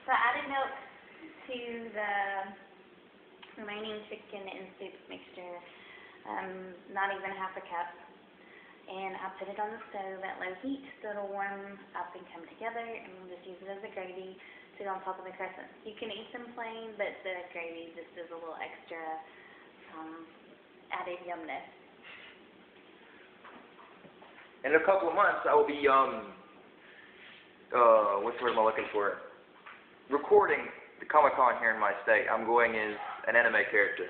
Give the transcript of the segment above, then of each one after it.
So I added milk to the remaining chicken and soup mixture, not even half a cup. And I put it on the stove at low heat so it'll warm up and come together, and we'll just use it as a gravy to go on top of the crescents. You can eat them plain, but the gravy just is a little extra added yumness. In a couple of months, I will be, what's the word am I looking for? Recording the Comic-Con here in my state. I'm going as an anime character.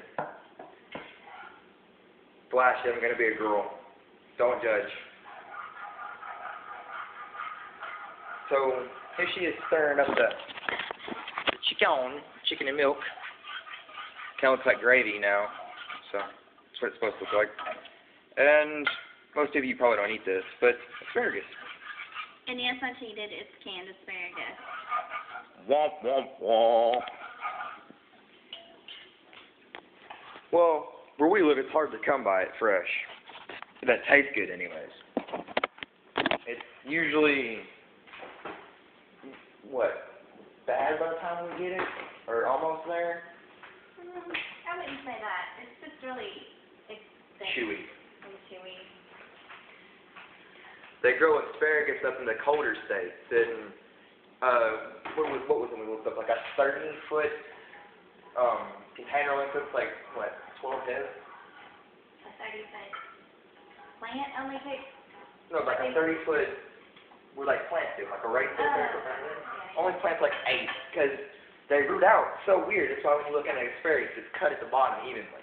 Flash, I'm going to be a girl. Don't judge. So, here she is stirring up the chicken and milk. Kind of looks like gravy now. So, that's what it's supposed to look like. And most of you probably don't eat this, but asparagus. And yes, I cheated. It's canned asparagus. Womp, womp, womp. Well, where we live, it's hard to come by it fresh. That tastes good anyways. It's usually, what, bad by the time we get it? Or almost there? I wouldn't say that. It's just really, it's thick. Chewy. Really chewy. They grow asparagus up in the colder states. And, what was it we looked up? Like a 30-foot container length looks like, what, 12 heads? A 30-foot plant only takes? No, like a 30-foot, we're like plants do, like a right foot, 30-foot plant. Only plants like 8, because they root out. So weird. That's why when you look at an asparagus, it's cut at the bottom evenly.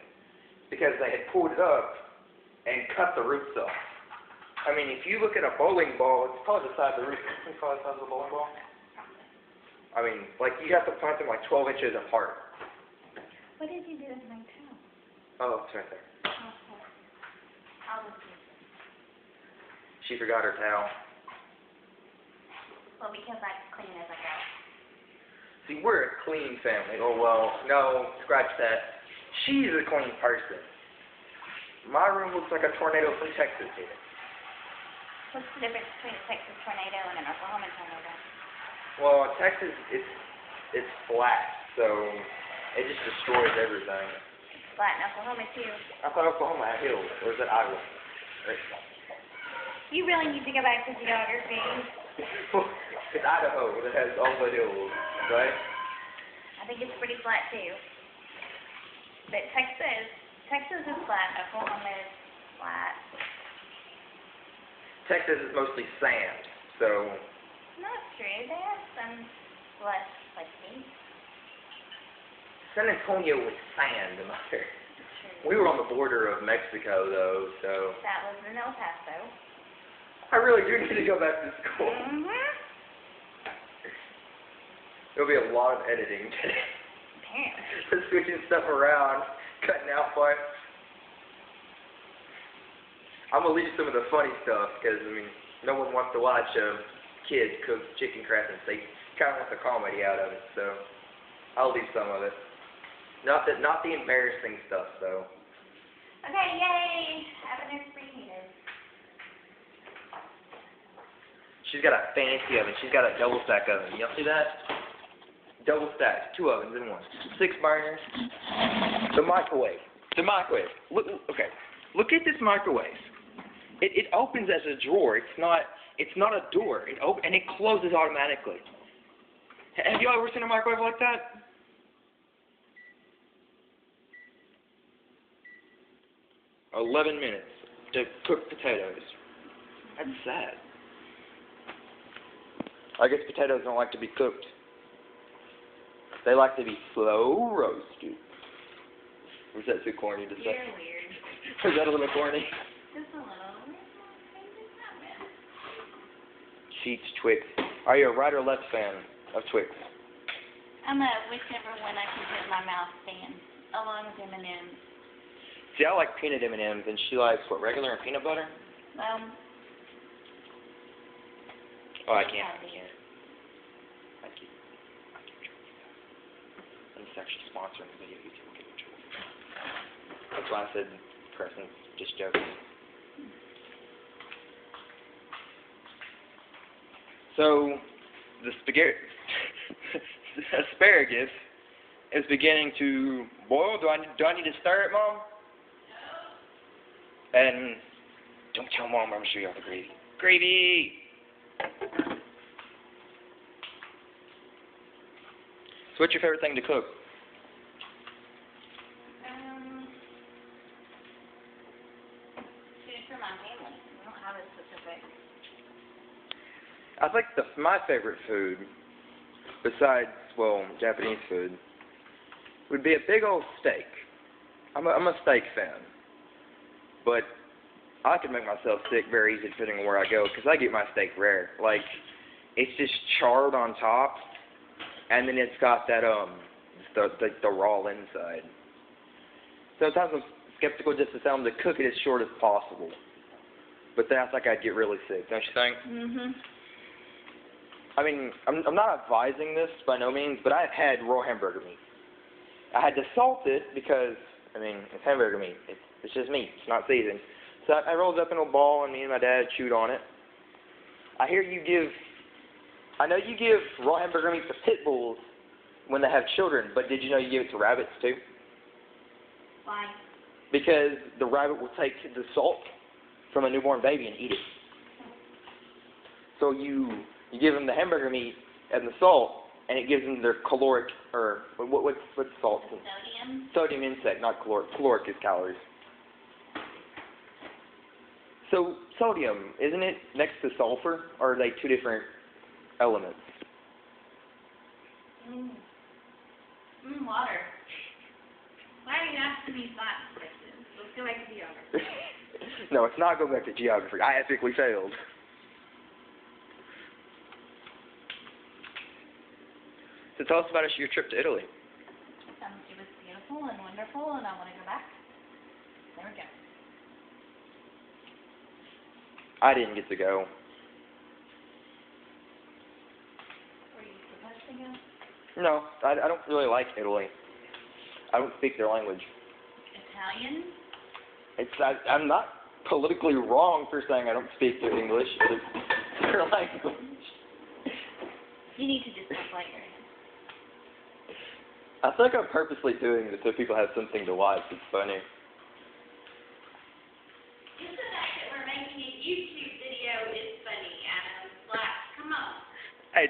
Because they had pulled it up and cut the roots off. I mean, if you look at a bowling ball, it's probably the size of the root. It's probably the size of a bowling ball. I mean, like, you have to plant them like 12 inches apart. What did you do with my towel? Oh, it's right there. Okay. I'll look at it. She forgot her towel. Well, because I clean as I go. See, we're a clean family. Oh, well, no, scratch that. She's a clean person. My room looks like a tornado from Texas here. What's the difference between a Texas tornado and an Oklahoma tornado? Well, Texas, it's flat, so it just destroys everything. It's flat in Oklahoma, too. I thought Oklahoma had hills, or is that Iowa? Right. You really need to go back to geography. It's Idaho that has all the hills, right? I think it's pretty flat, too. But Texas is flat. Oklahoma is flat. Texas is mostly sand, so... Not true. They have some less, like, deep. San Antonio was sand, mother. We were on the border of Mexico, though, so... That was in El Paso. I really do need to go back to school. Mm-hmm. There'll be a lot of editing today. Apparently. Switching stuff around, cutting out parts. I'm going to leave some of the funny stuff, because, I mean, no one wants to watch kids cook chicken crackers. They kind of want the comedy out of it, so I'll leave some of it. Not the embarrassing stuff, though. Okay, yay! Oven's preheated. She's got a fancy oven. She's got a double stack oven. Y'all see that? Double stack, 2 ovens in one. 6 burners. The microwave. The microwave. Look, okay. Look at this microwave. It opens as a drawer. It's not a door. And it closes automatically. Have you ever seen a microwave like that? "11 minutes to cook potatoes." That's sad. I guess potatoes don't like to be cooked. They like to be slow roasted. Was that too corny to say? You're weird. Was that a little corny? Just a little. Sheets, Twix. Are you a right or left fan of Twix? I'm a whichever one I can put in my mouth fan, along with M&M's. See, I like peanut M&M's, and she likes, what, regular and peanut butter? Oh, I can't. Thank you. And it's actually sponsoring the video. YouTube will get in trouble. That's why I said presents, just joking. So, the spaghetti, asparagus is beginning to boil. Do I need to stir it, Mom? No. And don't tell Mom, I'm going to show you all the gravy. Gravy! So what's your favorite thing to cook? Food for my family. I don't have a specific. I think my favorite food, besides, well, Japanese food, would be a big old steak. I'm a steak fan. But I can make myself sick very easy depending on where I go, because I get my steak rare. Like, it's just charred on top, and then it's got that, the raw inside. Sometimes I'm skeptical just to tell them to cook it as short as possible. But then I think I'd get really sick, don't you think? Mm-hmm. I mean, I'm not advising this by no means, but I've had raw hamburger meat. I had to salt it because, I mean, it's hamburger meat. It's just meat. It's not seasoned. So I rolled it up in a ball, and me and my dad chewed on it. I know you give raw hamburger meat to pit bulls when they have children, but did you know you give it to rabbits too? Why? Because the rabbit will take the salt from a newborn baby and eat it. So you give them the hamburger meat and the salt, and it gives them their caloric, or what's salt? Sodium. Sodium intake, not caloric. Caloric is calories. So sodium, isn't it next to sulfur, or are they two different elements? Water. Why are you asking me science questions? Let's go back to geography. No, it's not going back to geography. I epically failed. So tell us about your trip to Italy. It was beautiful and wonderful, and I want to go back. There we go. I didn't get to go. Were you supposed to go? No, I don't really like Italy. I don't speak their language. Italian? I'm not politically wrong for saying I don't speak their English. It's their language. You need to just stop like your hand. I think I'm purposely doing this so people have something to watch. It's funny. Just the fact that we're making a YouTube video is funny, Adam. Like, come on. Hey,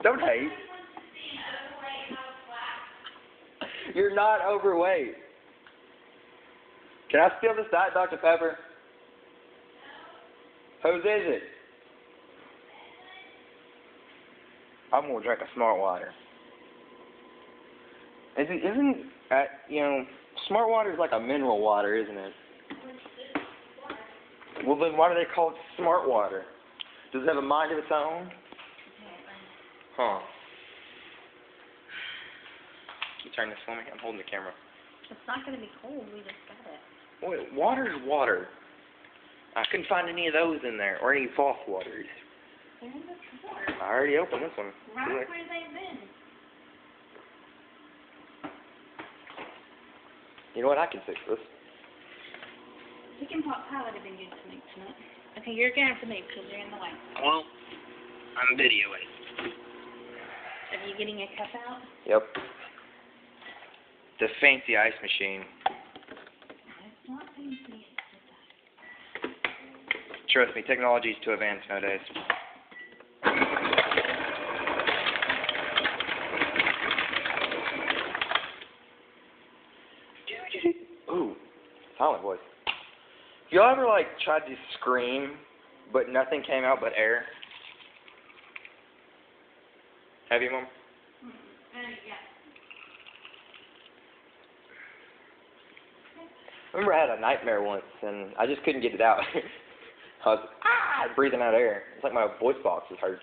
don't hate. Nobody wants to see an overweight housewife. You're not overweight. Can I steal this Diet Dr. Pepper? No. Whose is it? I'm gonna drink a Smart Water. Isn't Smart Water is like a mineral water, isn't it? Well, then why do they call it Smart Water? Does it have a mind of its own? Huh. Can you turn this for me? I'm holding the camera. It's not going to be cold. We just got it. Wait, water's water. I couldn't find any of those in there, or any false waters. They're in the drawer. I already opened this one. Right where they've been. You know what? I can fix this. Chicken pot pie would have been good to make tonight. Okay, you're going to have to move because you're in the way. Well, I'm videoing. Are you getting a cup out? Yep. The fancy ice machine. It's not fancy. Trust me, technology is too advanced nowadays. Ooh, silent voice. Y'all ever tried to scream, but nothing came out but air? Have you, Mom? Yeah. I remember I had a nightmare once, and I just couldn't get it out. I was breathing out air. It's like my voice box was hurt.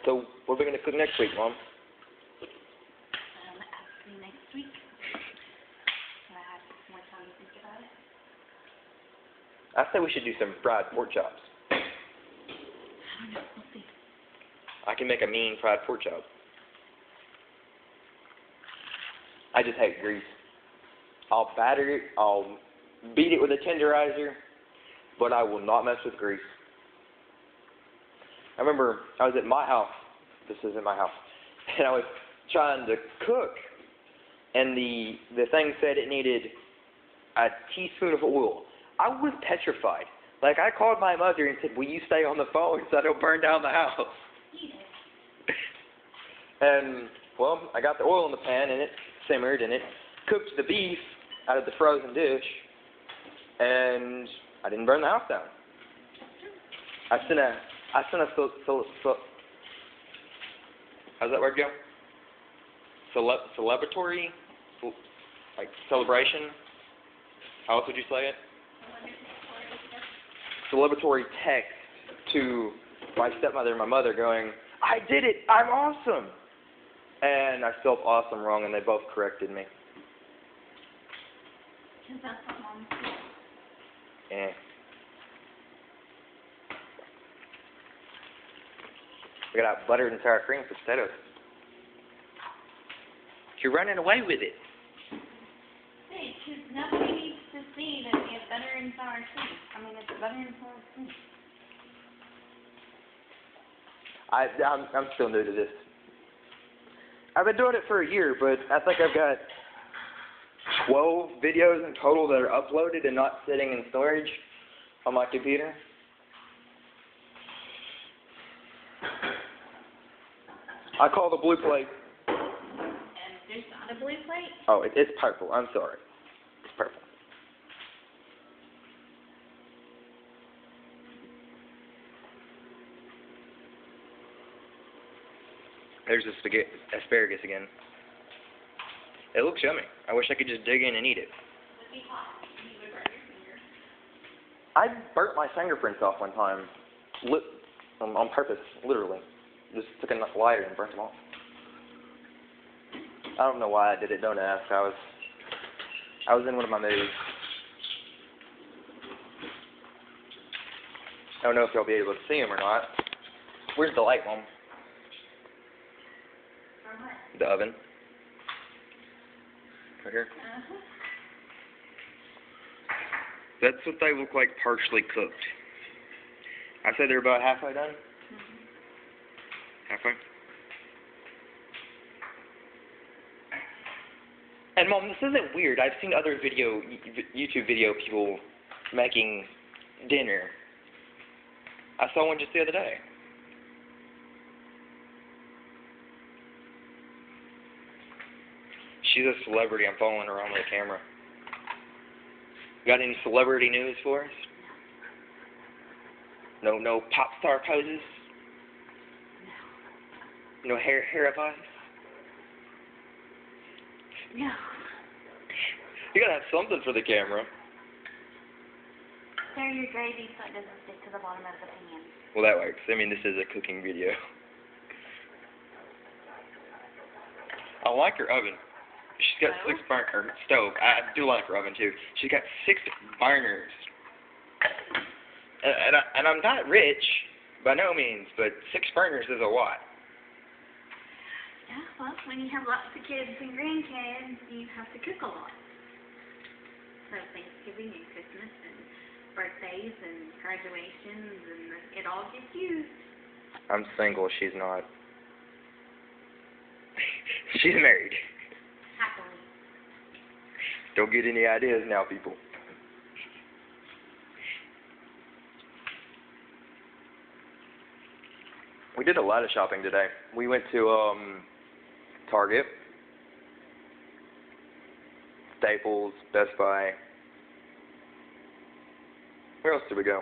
So, what are we going to cook next week, Mom? Ask me next week. Can I have more time to think about it? I say we should do some fried pork chops. I don't know. We'll see. I can make a mean fried pork chop. I just hate grease. I'll batter it, I'll beat it with a tenderizer, but I will not mess with grease. I remember I was at my house. This is in my house. And I was trying to cook, and the thing said it needed a teaspoon of oil. I was petrified. Like, I called my mother and said, will you stay on the phone so I don't burn down the house? And, well, I got the oil in the pan, and it simmered, and it cooked the beef out of the frozen dish, and I didn't burn the house down. I sent a how's that word go? Celebratory, like celebration. How else would you say it? Celebratory text to my stepmother and my mother going, I did it! I'm awesome! And I spelled awesome wrong, and they both corrected me. Because that's what Mom said. Yeah. We got buttered and sour cream for potatoes. You're running away with it. Hey, because nobody needs to see that we have butter and sour cream. I mean, it's butter and sour cream. I'm still new to this. I've been doing it for a year, but I think I've got 12 videos in total that are uploaded and not sitting in storage on my computer. I call the blue plate. And there's not a blue plate? Oh, it's purple. I'm sorry. It's purple. There's the asparagus again. It looks yummy. I wish I could just dig in and eat it. Would be hot. You would burn your fingers. I burnt my fingerprints off one time. On purpose, literally. Just took a lighter and burnt them off. I don't know why I did it, don't ask. I was in one of my moods. I don't know if y'all be able to see them or not. Where's the light, Mom? From what? The oven. Right here. Uh-huh. That's what they look like, partially cooked. I said they're about halfway done. Halfway. And Mom, this isn't weird. I've seen other YouTube video people making dinner. I saw one just the other day. She's a celebrity. I'm following her around with a camera. Got any celebrity news for us? No pop star poses? No hair advice? No. You gotta have something for the camera. Stir your gravy so it doesn't stick to the bottom of the pan. Well, that works. I mean, this is a cooking video. I like her oven. She's got 6 burner stove. I do like her oven too. She's got 6 burners. And I'm not rich by no means, but 6 burners is a lot. Yeah, well, when you have lots of kids and grandkids, you have to cook a lot. So Thanksgiving and Christmas and birthdays and graduations, and it all gets used. I'm single. She's not. She's married. Happily. Don't get any ideas now, people. We did a lot of shopping today. We went to Target, Staples, Best Buy. Where else did we go?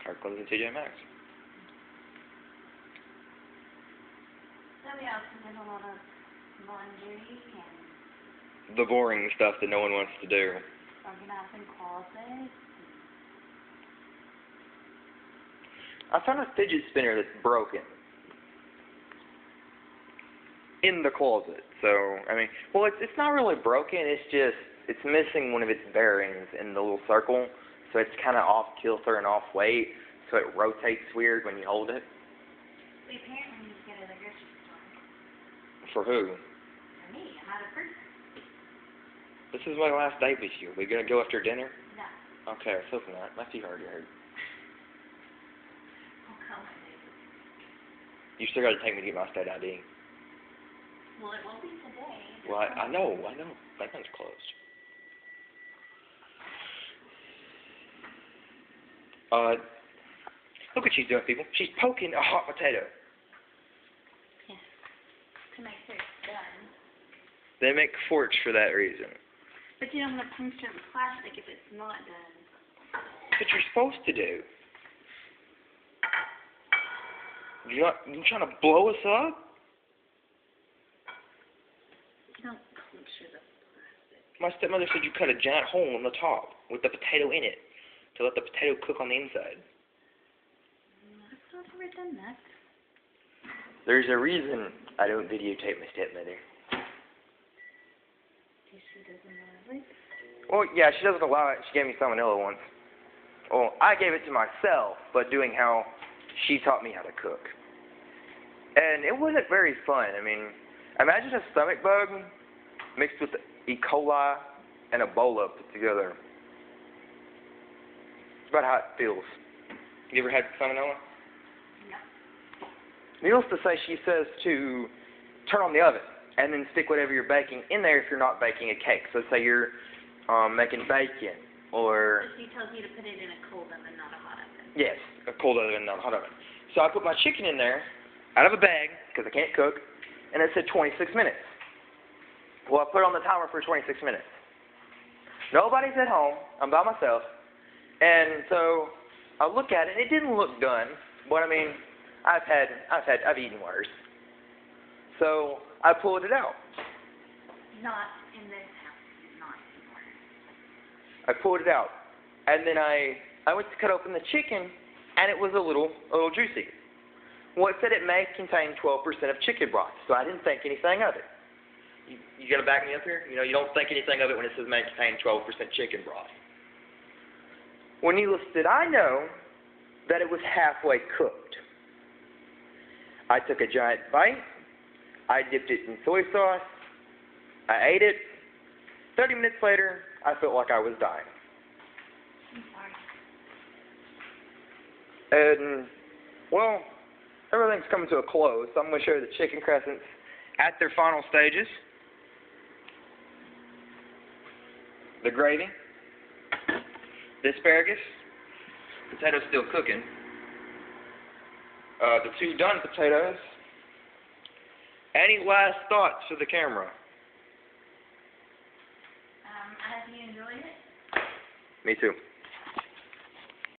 Kirkland's and TJ Maxx. So we also did a lot of laundry and The boring stuff that no one wants to do. organizing closets. I found a fidget spinner that's broken in the closet. So, I mean, well, it's not really broken. It's missing one of its bearings in the little circle. So it's kind of off kilter and off weight. So it rotates weird when you hold it. We apparently need to go to the grocery store. For who? me. I'm not a person. This is my last date with you. We gonna go after dinner? No. Okay, I was hoping that. My feet already hurt. I'll come with you. You still gotta take me to get my state ID. Well, it won't be today. Well, I know. That one's closed. Look what she's doing, people. She's poking a hot potato. Yes. To make sure it's done. They make forks for that reason. But you don't want to puncture the plastic if it's not done. That's what you're supposed to do. You trying to blow us up? You don't puncture the plastic. My stepmother said you cut a giant hole in the top with the potato in it to let the potato cook on the inside. I've never done that. There's a reason I don't videotape my stepmother. She doesn't know it. Well, yeah, she doesn't allow it. She gave me salmonella once. Well, I gave it to myself, but doing how she taught me how to cook. And it wasn't very fun. I mean, imagine a stomach bug mixed with E. coli and Ebola put together. It's about how it feels. You ever had salmonella? No. Needless to say, she says to turn on the oven and then stick whatever you're baking in there if you're not baking a cake. So say you're making bacon or... She tells you to put it in a cold oven, not a hot oven. Yes, a cold oven, not a hot oven. So I put my chicken in there out of a bag because I can't cook, and it said 26 minutes. Well, I put it on the timer for 26 minutes. Nobody's at home. I'm by myself. And so I look at it, and it didn't look done. But I mean, I've eaten worse. So I pulled it out. Not in this house. Not anymore. I pulled it out. And then I went to cut open the chicken, and it was a little juicy. Well, it said it may contain 12% of chicken broth, so I didn't think anything of it. You got to back me up here? You know, you don't think anything of it when it says may contain 12% chicken broth. Well, needless that I know that it was halfway cooked. I took a giant bite. I dipped it in soy sauce. I ate it. 30 minutes later, I felt like I was dying. I'm sorry. And, well, everything's coming to a close, so I'm going to show you the chicken crescents at their final stages. The gravy, the asparagus, potatoes still cooking, the 2 done potatoes. Any last thoughts for the camera? I hope you enjoyed it. Me too.